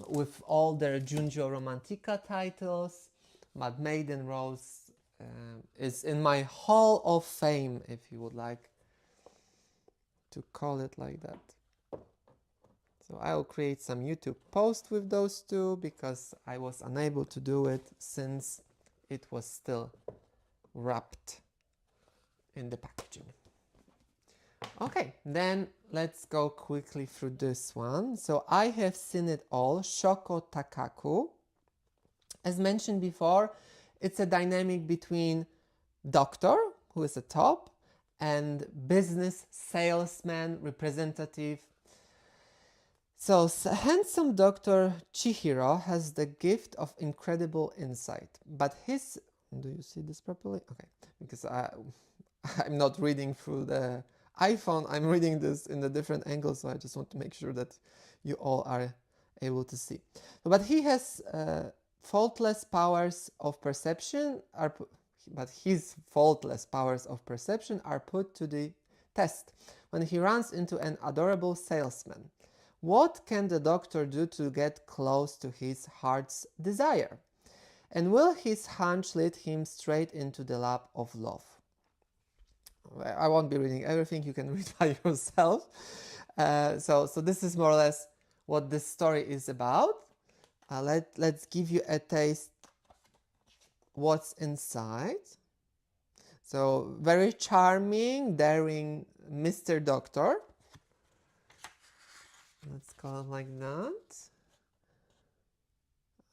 with all their Junjo Romantica titles. But Maiden Rose is in my Hall of Fame, if you would like to call it like that. So I will create some YouTube post with those two because I was unable to do it since it was still wrapped in the packaging. Okay, then let's go quickly through this one. So I have seen it all, Shoko Takaku. As mentioned before, it's a dynamic between doctor, who is a top, and business salesman representative. So handsome Dr. Chihiro has the gift of incredible insight, but do you see this properly? Okay, because I'm not reading through the iPhone, I'm reading this in a different angle, so I just want to make sure that you all are able to see. But he has faultless powers of perception, but his faultless powers of perception are put to the test when he runs into an adorable salesman. What can the doctor do to get close to his heart's desire? And will his hunch lead him straight into the lap of love? I won't be reading everything, you can read by yourself. So this is more or less what this story is about. Let's give you a taste what's inside. So very charming, daring Mr. Doctor. Let's call it like that.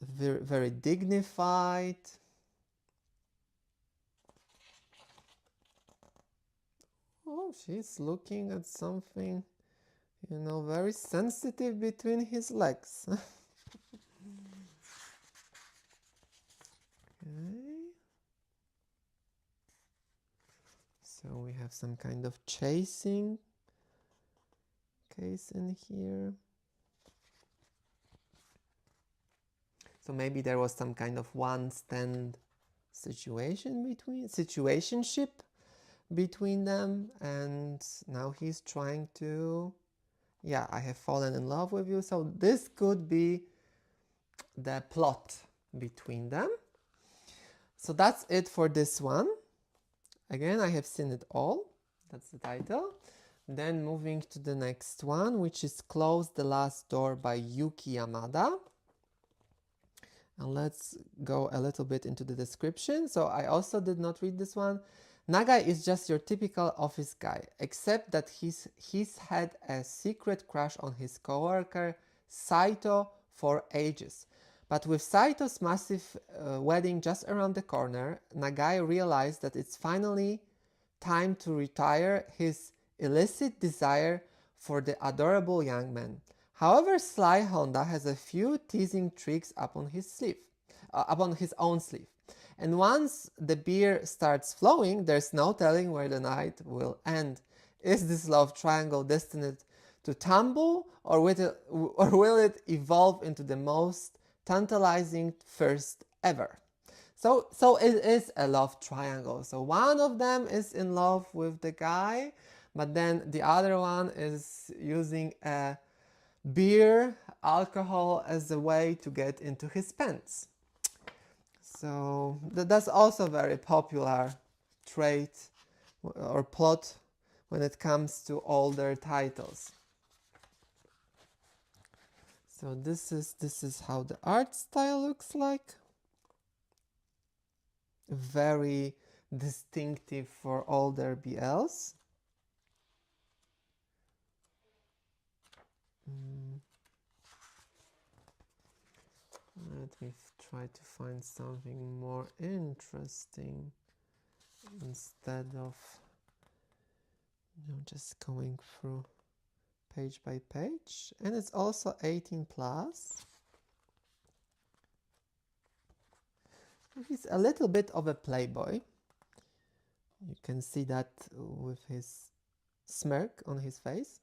Very, very dignified. Oh, she's looking at something, very sensitive between his legs. Okay. So we have some kind of chasing case in here. So maybe there was some kind of one-stand situationship between them, and now he's trying to, yeah, I have fallen in love with you. So this could be the plot between them. So that's it for this one. Again, I have seen it all. That's the title. Then moving to the next one, which is Close the Last Door by Yuki Yamada. And let's go a little bit into the description. So I also did not read this one. Nagai is just your typical office guy, except that he's had a secret crush on his coworker Saito for ages. But with Saito's massive wedding just around the corner, Nagai realized that it's finally time to retire his illicit desire for the adorable young man. However, Sly Honda has a few teasing tricks up on his own sleeve. And once the beer starts flowing, there's no telling where the night will end. Is this love triangle destined to tumble, or will it evolve into the most tantalizing first ever? So it is a love triangle. So one of them is in love with the guy, but then the other one is using a beer, alcohol as a way to get into his pants. So that's also a very popular trait or plot when it comes to older titles. So this is how the art style looks like. Very distinctive for older BLs. Let me try to find something more interesting instead of just going through page by page. And it's also 18 plus. He's a little bit of a playboy. You can see that with his smirk on his face.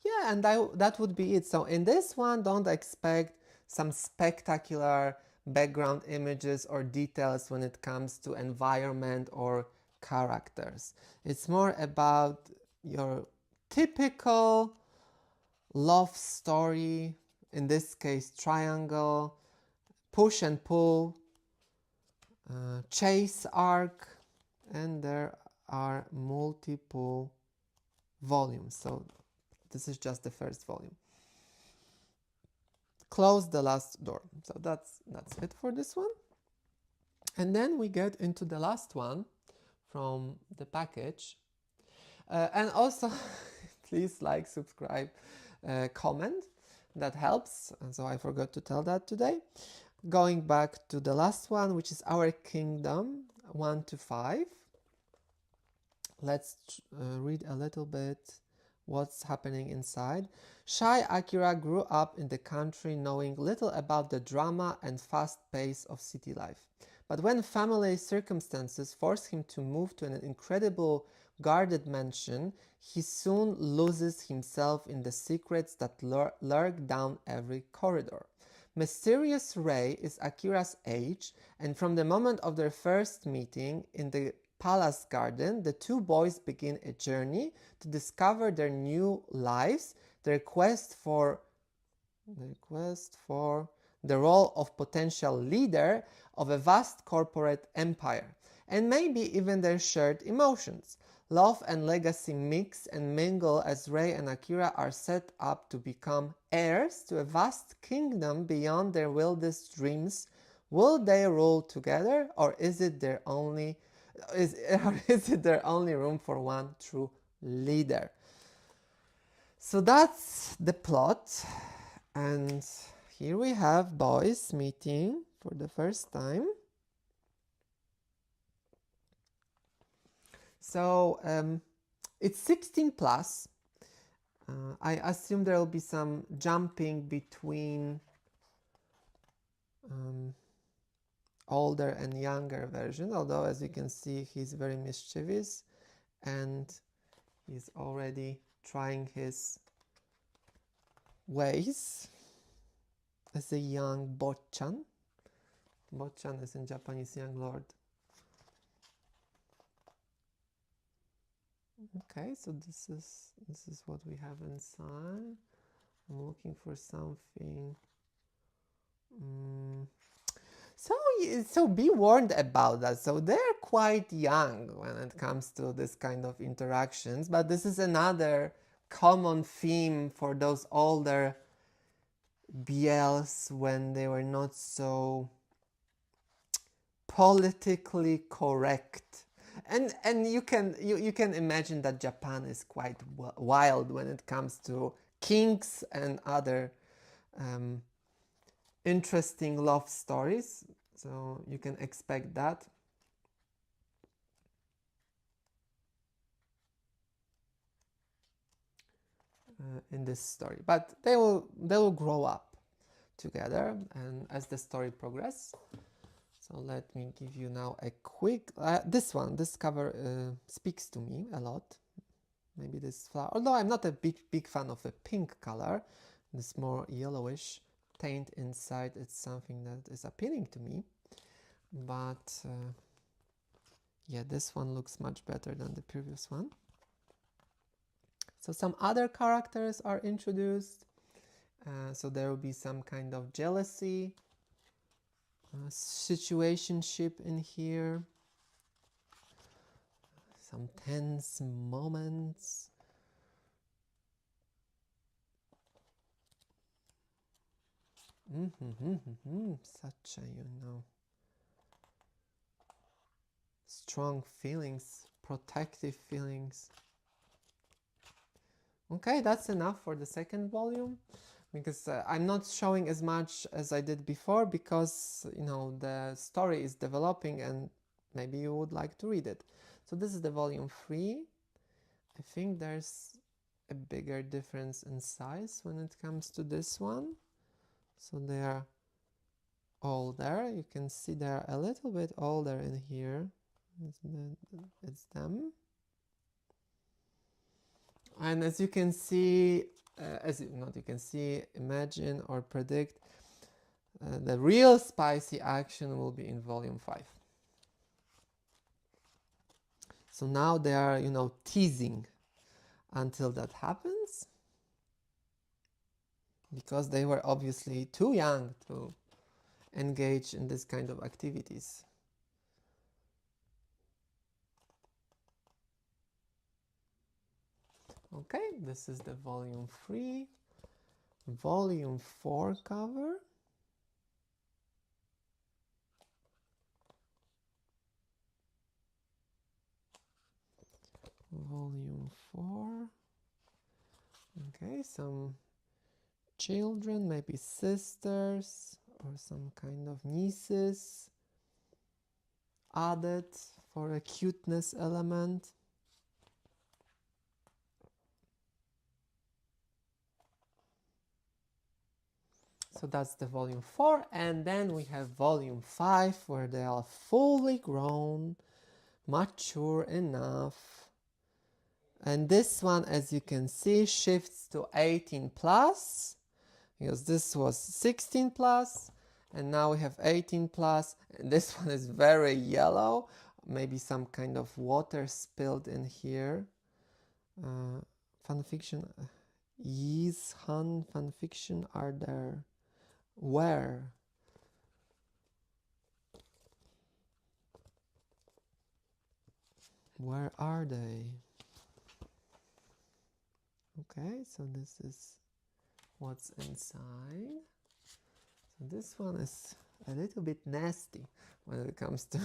Yeah, and that would be it. So in this one, don't expect some spectacular background images or details when it comes to environment or characters. It's more about your typical love story, in this case triangle, push and pull, chase arc, and there are multiple volumes. So this is just the first volume. Close the Last Door. So that's it for this one. And then we get into the last one from the package. And also, please like, subscribe, comment. That helps. And so I forgot to tell that today. Going back to the last one, which is Our Kingdom 1 to 5. Let's read a little bit what's happening inside. Shy Akira grew up in the country knowing little about the drama and fast pace of city life. But when family circumstances forced him to move to an incredible guarded mansion, he soon loses himself in the secrets that lurk down every corridor. Mysterious Ray is Akira's age, and from the moment of their first meeting in the palace garden, the two boys begin a journey to discover their new lives, their quest for the role of potential leader of a vast corporate empire, and maybe even their shared emotions. Love and legacy mix and mingle as Rei and Akira are set up to become heirs to a vast kingdom beyond their wildest dreams. Will they rule together, or is it their only room for one true leader? So that's the plot, and here we have boys meeting for the first time. So it's 16 plus. I assume there will be some jumping between older and younger version, although as you can see he's very mischievous and he's already trying his ways as a young Bochan. Bochan is in Japanese young lord. Okay, so this is what we have inside. I'm looking for something. So be warned about that. So they're quite young when it comes to this kind of interactions, but this is another common theme for those older BLs when they were not so politically correct. And you can imagine that Japan is quite wild when it comes to kings and other interesting love stories, so you can expect that. In this story, but they will grow up together and as the story progresses. So let me give you now a quick this cover speaks to me a lot. Maybe this flower, although I'm not a big fan of the pink color, this more yellowish taint inside, it's something that is appealing to me, but yeah, this one looks much better than the previous one. So some other characters are introduced, so there will be some kind of jealousy situationship in here, some tense moments. Such a, strong feelings, protective feelings. Okay, that's enough for the second volume, because I'm not showing as much as I did before, because the story is developing and maybe you would like to read it. So this is the volume 3. I think there's a bigger difference in size when it comes to this one. So they are older. You can see they're a little bit older in here. It's them. And as you can see, imagine or predict, the real spicy action will be in volume 5. So now they are, teasing until that happens, because they were obviously too young to engage in this kind of activities. Okay, this is the volume 3. Volume 4 cover. Volume 4. Okay, some children, maybe sisters or some kind of nieces added for a cuteness element. So that's the volume 4, and then we have volume 5 where they are fully grown, mature enough. And this one, as you can see, shifts to 18 plus, because this was 16 plus, and now we have 18 plus, and this one is very yellow, maybe some kind of water spilled in here. Fanfiction, Ye's Han fanfiction are there. Where? Where are they? Okay, so this is what's inside. So this one is a little bit nasty when it comes to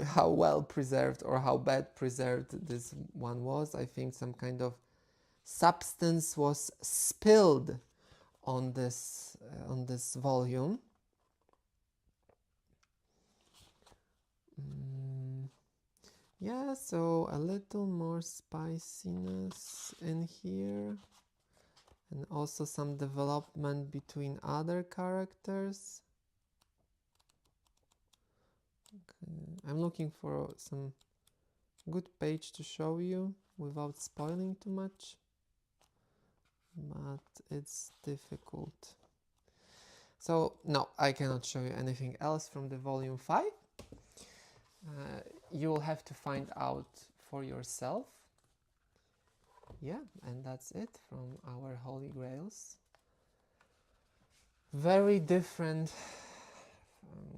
how well preserved or how bad preserved this one was. I think some kind of substance was spilled on this volume. Yeah, so a little more spiciness in here, and also some development between other characters. I'm looking for some good page to show you without spoiling too much, but it's difficult. So no, I cannot show you anything else from the volume 5. You'll have to find out for yourself. Yeah, and that's it from our Holy Grails. Very different,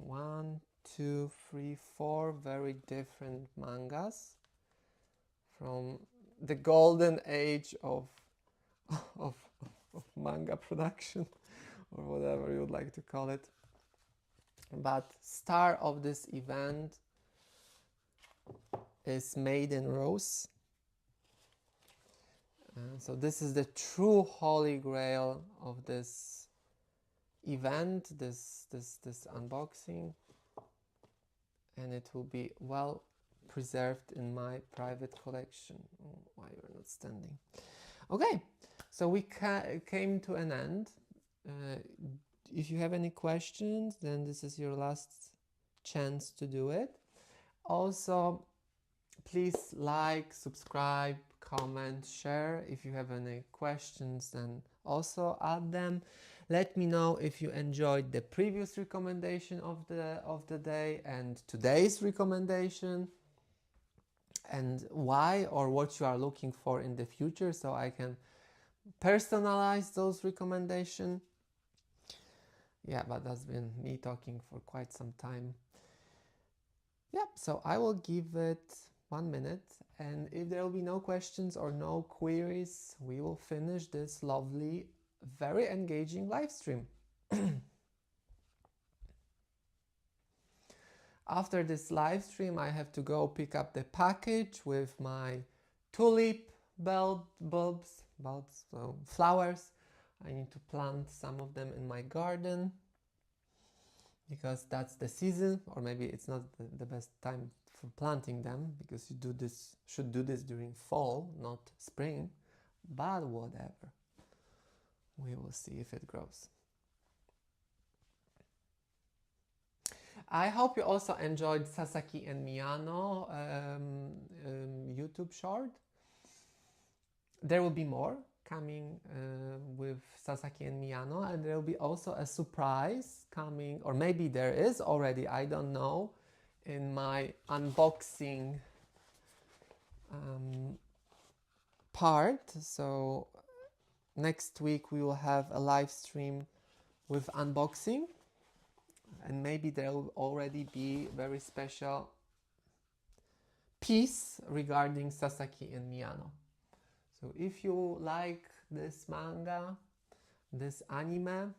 1, 2, 3, 4 very different mangas from the golden age of, of, of manga production, or whatever you would like to call it. But star of this event is Maiden Rose. So this is the true holy grail of this event, this unboxing, and it will be well preserved in my private collection. Oh, why you're not standing? Okay, so we came to an end. If you have any questions, then this is your last chance to do it. Also, please like, subscribe, comment, share. If you have any questions, then also add them. Let me know if you enjoyed the previous recommendation of the day and today's recommendation, and why, or what you are looking for in the future, so I can personalize those recommendations. Yeah, but that's been me talking for quite some time. Yeah, so I will give it 1 minute, and if there will be no questions or no queries, we will finish this lovely, very engaging live stream. After this live stream, I have to go pick up the package with my tulip bulbs, so flowers. I need to plant some of them in my garden because that's the season, or maybe it's not the best time for planting them, because you should do this during fall, not spring, but whatever. We will see if it grows. I hope you also enjoyed Sasaki and Miyano YouTube short. There will be more coming with Sasaki and Miyano, and there will be also a surprise coming, or maybe there is already, I don't know, in my unboxing part. So next week we will have a live stream with unboxing, and maybe there will already be very special piece regarding Sasaki and Miyano. So if you like this manga, this anime,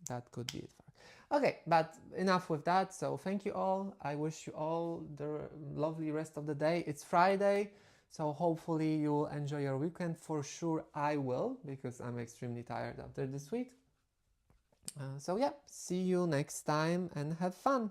that could be it. Okay, but enough with that. So thank you all. I wish you all the lovely rest of the day. It's Friday, so hopefully you'll enjoy your weekend. For sure I will, because I'm extremely tired after this week. So yeah, see you next time and have fun.